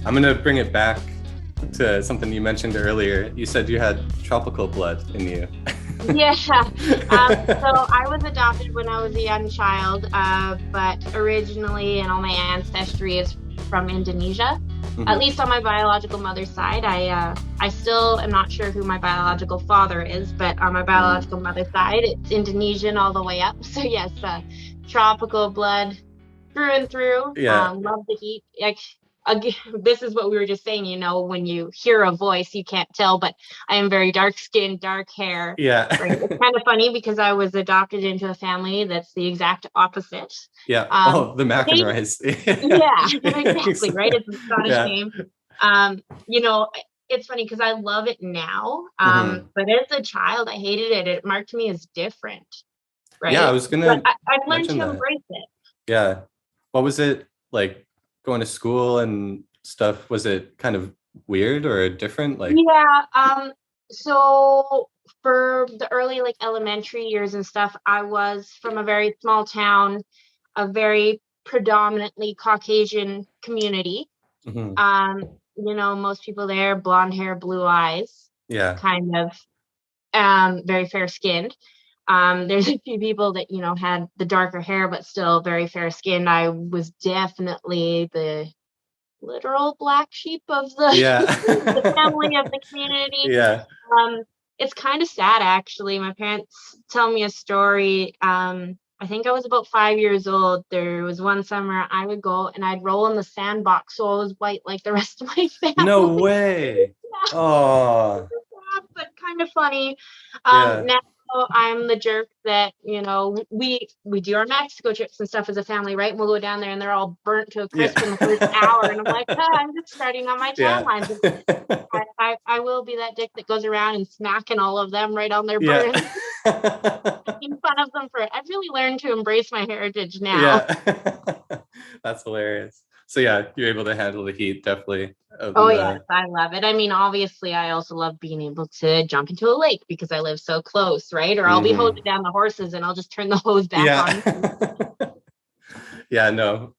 I'm going to bring it back to something you mentioned earlier. You said you had tropical blood in you. Yeah. So I was adopted when I was a young child, but originally, and all my ancestry is from Indonesia. At Mm-hmm. least on my biological mother's side. I still am not sure who my biological father is, but on my biological mother's side, it's Indonesian all the way up. So yes, tropical blood through and through. Yeah. Love the heat. Again, this is what we were just saying, when you hear a voice, you can't tell, but I am very dark skinned, dark hair, Yeah. right? It's kind of funny because I was adopted into a family that's the exact opposite. Yeah. Um, Oh, the they, McInroys. yeah, exactly, right? It's a Scottish Yeah. name. Um, you know, it's funny because I love it now. Mm-hmm. But as a child, I hated it. It marked me as different, Yeah, I right? was But gonna I've learned mention to that. embrace it. Yeah. What was it like going to school and stuff? Was it kind of weird or different? Like, Yeah. So for the early like elementary years and stuff, I was from a very small town, a very predominantly Caucasian community. mhm. Um, most people there, blonde hair, blue eyes, Yeah. kind of very fair skinned. There's a few people that, had the darker hair, but still very fair skinned. I was definitely the literal black sheep of the Yeah. the family of the community. Yeah. Um, it's kind of sad actually. My parents tell me a story. I think I was about 5 years old. There was one summer I would go and I'd roll in the sandbox, so I was white like the rest of my No family. way. Oh, But kind of funny. yeah. Now I'm the jerk that we do our Mexico trips and stuff as a family, right? And we'll go down there and they're all burnt to a Yeah. crisp in the first hour, and I'm like, I'm just starting on my tan Yeah. lines. I will be that dick that goes around and smacking all of them right on their Yeah. burns, making fun of them for it. I've really learned to embrace my heritage now. Yeah. That's hilarious. So yeah, you're able to handle the heat definitely out in Oh yes, the I love it. I mean, obviously, I also love being able to jump into a lake because I live so close, right? Or I'll be hmm hosing down the horses and I'll just turn the hose back Yeah. on. Yeah, no.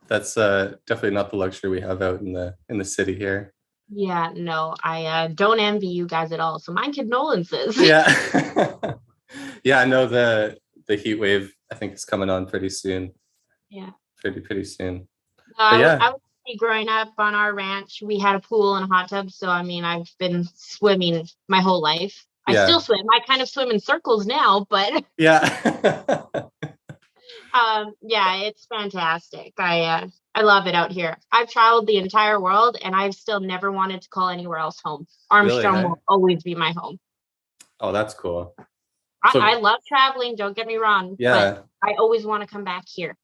That's definitely not the luxury we have out in the city here. Yeah, no, I don't envy you guys at all. So my condolences. Yeah. Yeah, I know the heat wave I think is coming on pretty soon. Yeah. Pretty soon. But I yeah. was growing up on our ranch. We had a pool and a hot tub, so I mean, I've been swimming my whole life. I still Yeah. swim. I kind of swim in circles now, but Yeah. yeah, it's fantastic. I love it out here. I've traveled the entire world, and I've still never wanted to call anywhere else home. Really, Armstrong hey? will always be my home. Oh, that's cool. I So love traveling. Don't get me wrong, but yeah, I always want to come back here.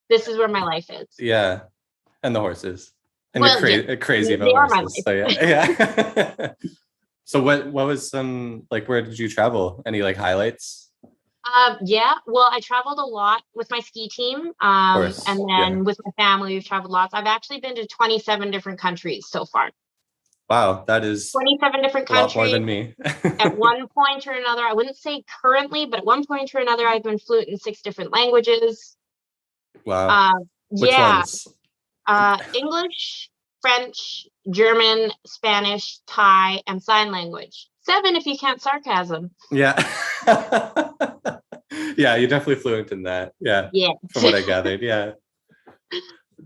This is where my life is. yeah. And the horses. And you're Well, yeah, crazy they about are my horses. So life. yeah. Yeah. So what was some like where did you travel? Any like highlights? Yeah, well, I traveled a lot with my ski team, Of and course. Yeah. then with my family, we've traveled lots. I've actually been to 27 different countries so far. Wow, that is 27 different a lot more countries. than me. At one point or another, I wouldn't say currently, but at one point or another, I've been fluent in 6 different languages. Wow. Uh, Which yeah, ones? English, French, German, Spanish, Thai, and sign language. 7 if you count sarcasm. Yeah. Yeah, you're definitely fluent in that. Yeah. Yeah. From what I gathered. Yeah.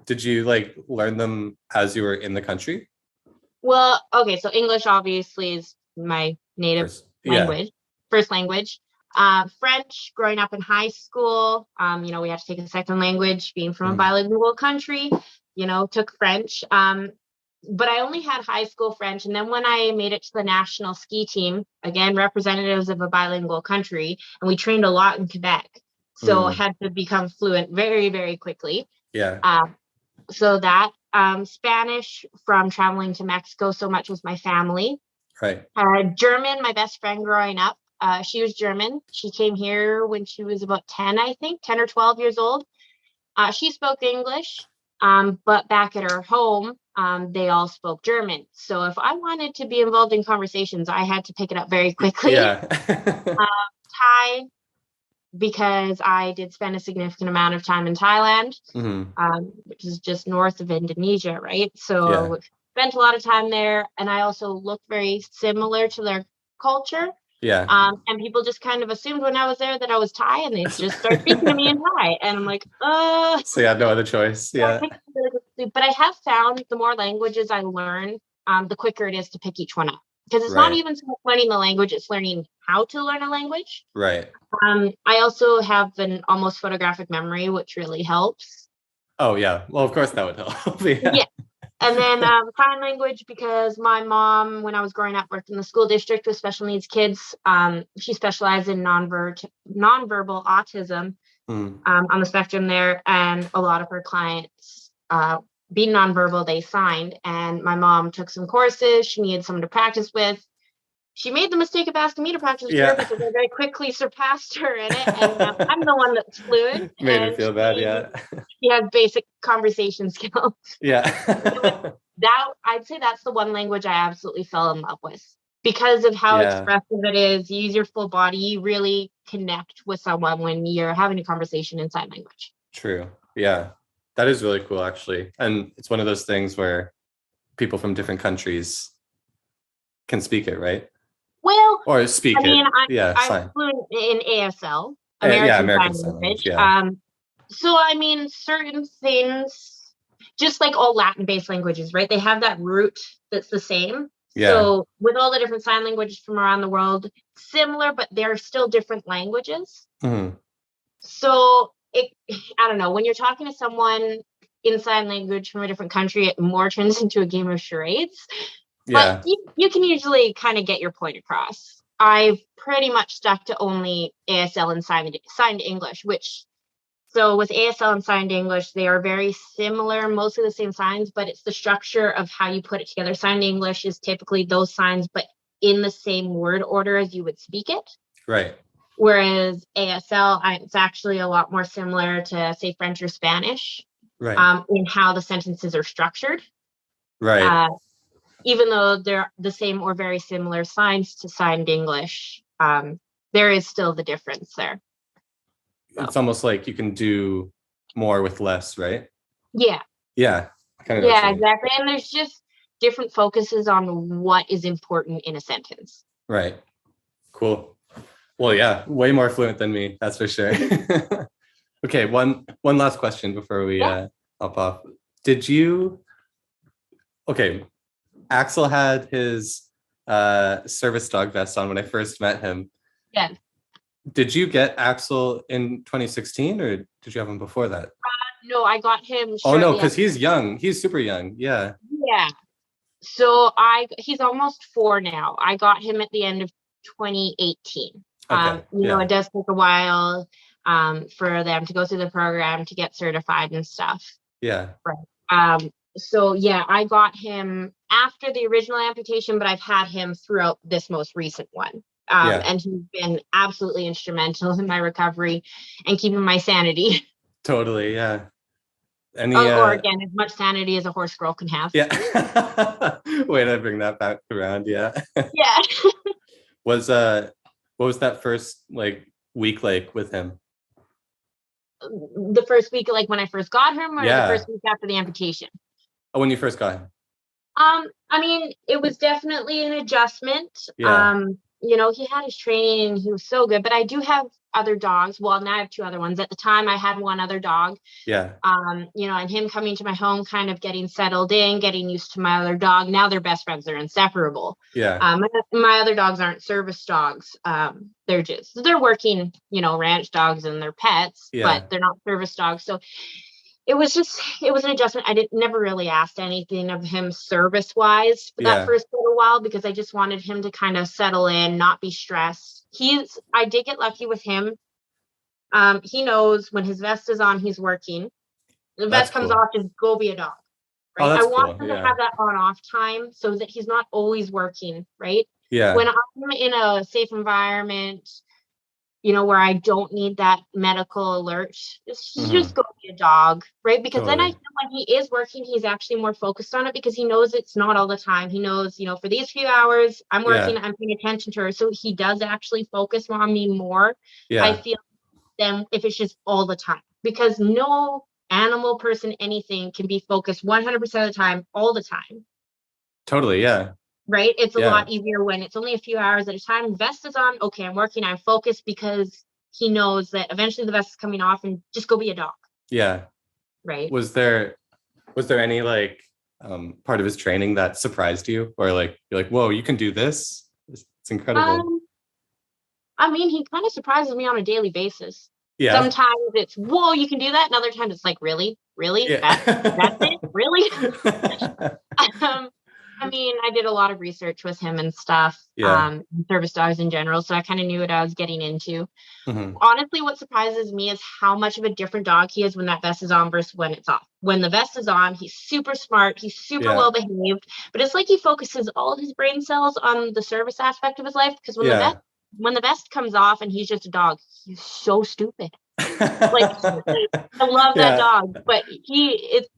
Did you like learn them as you were in the country? Well, okay, so English obviously is my native First. Yeah. language, first language. French, growing up in high school, we had to take a second language, being from a Mhm. bilingual country, took French. But I only had high school French. And then when I made it to the national ski team, again, representatives of a bilingual country, and we trained a lot in Quebec. So I Mm. had to become fluent very, very quickly. Yeah. So that Spanish from traveling to Mexico so much with my family. Right. German, my best friend growing up, she was German. She came here when she was about 10, I think, 10 or 12 years old. She spoke English, but back at her home, they all spoke German. So if I wanted to be involved in conversations, I had to pick it up very quickly. Yeah. Thai, because I did spend a significant amount of time in Thailand, hmm which is just north of Indonesia, right? So Yeah. spent a lot of time there, and I also look very similar to their culture. Yeah. And people just kind of assumed when I was there that I was Thai, and they just start speaking to me in Thai, and I'm like, So you had no other choice. Yeah. But I have found the more languages I learn, the quicker it is to pick each one up, because it's not Right. even so much learning the language; it's learning how to learn a language. Right. I also have an almost photographic memory, which really helps. Oh yeah. Well, of course that would help. Yeah. Yeah. And then sign language, because my mom, when I was growing up, worked in the school district with special needs kids. She specialized in nonverbal autism on the spectrum there. And a lot of her clients, being nonverbal, they signed. And my mom took some courses. She needed someone to practice with. She made the mistake of asking me to practice with her, Yeah. because I very quickly surpassed her in it. And I'm the one that's fluent. Made her And feel bad. Yeah. she has basic conversation skills. Yeah. That I'd say that's the one language I absolutely fell in love with, because of how Yeah. expressive it is. You use your full body. You really connect with someone when you're having a conversation in sign language. True. Yeah. That is really cool, actually. And it's one of those things where people from different countries can speak it, right? Well, Or speak I mean, it. Yeah, I'm sign. fluent in ASL, Yeah, American American Sign Sign Language. Language. Yeah. So I mean, certain things, just like all Latin-based languages, right? They have that root that's the same. Yeah. So with all the different sign languages from around the world, similar, but they're still different languages. Mhm. So I don't know, when you're talking to someone in sign language from a different country, it more turns into a game of charades. Yeah. But you can usually kind of get your point across. I've pretty much stuck to only ASL and signed English, so with ASL and signed English, they are very similar, mostly the same signs, but it's the structure of how you put it together. Signed English is typically those signs, but in the same word order as you would speak it. Right. Whereas ASL, it's actually a lot more similar to, say, French or Spanish, Right. in how the sentences are structured. Right. Even though they're the same or very similar signs to signed English, there is still the difference there. So. It's almost like you can do more with less, right? Yeah. Yeah. Yeah, exactly. And there's just different focuses on what is important in a sentence. Right. Cool. Well, yeah, way more fluent than me, that's for sure. Okay, one last question before we hop off. Okay, Axel had his service dog vest on when I first met him. Yeah. Did you get Axel in 2016 or did you have him before that? No, I got him. Oh no, because he's young. He's super young. Yeah. Yeah. So he's almost 4 now. I got him at the end of 2018. Okay. It does take a while for them to go through the program to get certified and stuff. Yeah. Right. So yeah, I got him after the original amputation, but I've had him throughout this most recent one. And he's been absolutely instrumental in my recovery and keeping my sanity. Totally, yeah. Or again, as much sanity as a horse girl can have. Yeah. Way to bring that back around, yeah. Yeah. What was that first week like with him? The first week, like when I first got him, or the first week after the amputation? Oh, when you first got him. I mean, it was definitely an adjustment. Yeah. He had his training, he was so good, but I do have other dogs. Well, now I have 2 other ones. At the time I had one other dog. Yeah. And him coming to my home, kind of getting settled in, getting used to my other dog. Now they're best friends, they're inseparable. Yeah. My other dogs aren't service dogs. They're working, ranch dogs and they're pets, but they're not service dogs. So it was an adjustment. I never really asked anything of him service wise for that first little while, because I just wanted him to kind of settle in, not be stressed. I did get lucky with him. He knows when his vest is on, he's working. The vest comes off, just go be a dog. Right. Oh, I want him to have that on off time so that he's not always working. Right. Yeah. When I'm in a safe environment, where I don't need that medical alert, just go be a dog, right? Because then I feel when he is working, he's actually more focused on it, because he knows it's not all the time. He knows, for these few hours I'm working, I'm paying attention to her. So he does actually focus on me more, I feel, than if it's just all the time. Because no animal, person, anything can be focused 100% of the time, all the time. Totally. Yeah. right? It's a Yeah. lot easier when it's only a few hours at a time. Vest is on. Okay, I'm working. I'm focused because he knows that eventually the vest is coming off and just go be a dog. Yeah. Right. Was there any like part of his training that surprised you, or like you're like, whoa, you can do this? It's incredible. I mean, he kind of surprises me on a daily basis. Yeah. Sometimes it's, whoa, you can do that. And other times it's like, really? Yeah. That's it? Really? I mean, I did a lot of research with him and stuff, Yeah. service dogs in general. So I kind of knew what I was getting into. Mhm. Honestly, what surprises me is how much of a different dog he is when that vest is on versus when it's off. When the vest is on, he's super smart. He's super Yeah. well behaved. But it's like he focuses all of his brain cells on the service aspect of his life. Because Yeah. when the vest comes off and he's just a dog, he's so stupid. Like, I love that Yeah. dog, but it's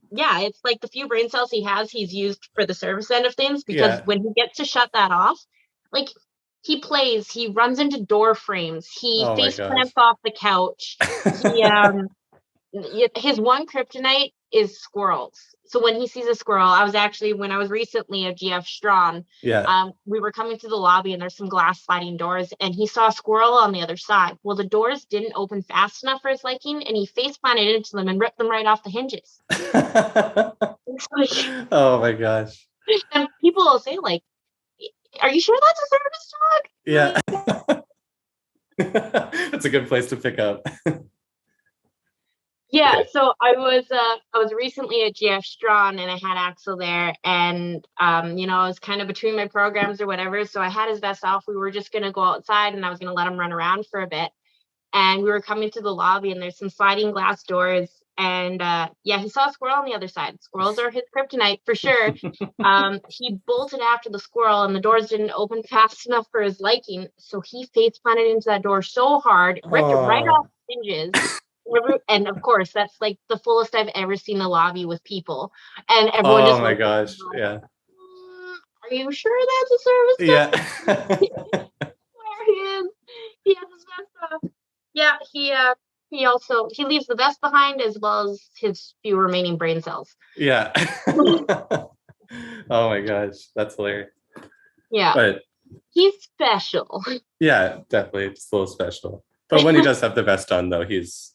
like the few brain cells he has, he's used for the service end of things, because Yeah. when he gets to shut that off, like, he plays, he runs into door frames, he Oh my face gosh. plants off the couch. His one kryptonite is squirrels. So when he sees a squirrel, when I was recently at GF Strawn, Yeah. we were coming through the lobby and there's some glass sliding doors and he saw a squirrel on the other side. Well, the doors didn't open fast enough for his liking and he face planted into them and ripped them right off the hinges. Oh my gosh. And people will say, like, are you sure that's a service dog? Yeah. That's a good place to pick up. Yeah, Okay. so I was recently at GF Strawn and I had Axel there, and I was kind of between my programs or whatever, so I had his vest off. We were just gonna go outside and I was gonna let him run around for a bit. And we were coming to the lobby and there's some sliding glass doors, and he saw a squirrel on the other side. Squirrels are his kryptonite for sure. He bolted after the squirrel and the doors didn't open fast enough for his liking, so he face planted into that door so hard, ripped it right off the hinges. And of course, that's like the fullest I've ever seen a lobby with people, and everyone just. Oh my gosh! Yeah. Are you sure that's a service dog? Yeah. Where he is, he has his vest off. Yeah, he leaves the vest behind as well as his few remaining brain cells. Yeah. Oh my gosh, that's hilarious. Yeah, but he's special. Yeah, definitely, it's a little special. But when he does have the vest on, though, he's.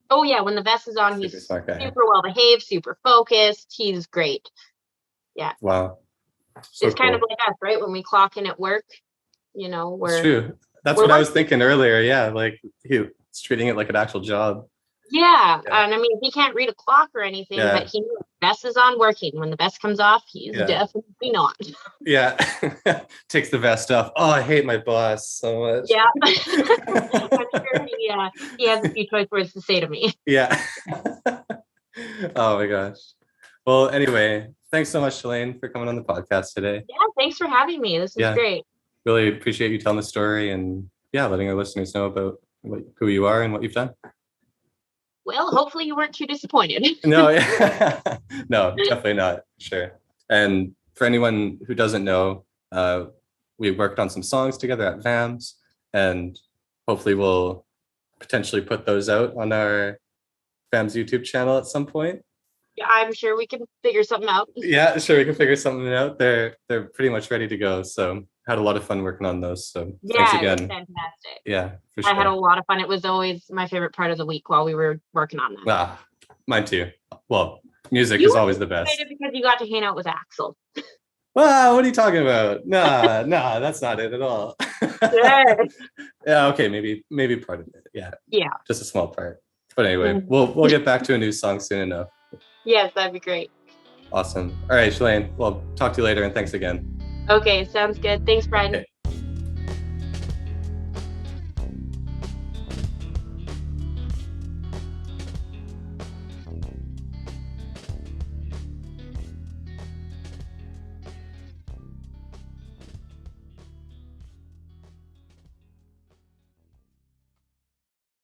Oh yeah, when the vest is on, he's super well behaved, super focused. He's great. Yeah. Wow. So it's kind of like us, right? When we clock in at work, it's true. That's what I was thinking earlier. Yeah, like he's treating it like an actual job. Yeah. And I mean, he can't read a clock or anything, but he knows the vest is on working. When the vest comes off, he's definitely not. Yeah. Takes the vest off. Oh, I hate my boss so much. Yeah. I'm sure he has a few choice words to say to me. Yeah. Oh my gosh. Well, anyway, thanks so much, Chelaine, for coming on the podcast today. Yeah, thanks for having me. This was great. Really appreciate you telling the story and letting our listeners know about who you are and what you've done. Well, hopefully you weren't too disappointed. No, no, definitely not. Sure. And for anyone who doesn't know, we worked on some songs together at VAMS, and hopefully we'll potentially put those out on our VAMS YouTube channel at some point. Yeah, I'm sure we can figure something out. Yeah, sure, we can figure something out. They're pretty much ready to go. So had a lot of fun working on those. So thanks again. Fantastic. Yeah, for sure. I had a lot of fun. It was always my favorite part of the week while we were working on that. Mine too. Well, music is always the best. Because you got to hang out with Axel. Wow, what are you talking about? Nah, that's not it at all. Yeah, okay, maybe part of it. Yeah. Just a small part. But anyway, we'll get back to a new song soon enough. Yes, that'd be great. Awesome. All right, Chelaine. Well, talk to you later, and thanks again. Okay, sounds good. Thanks, Brian. Okay.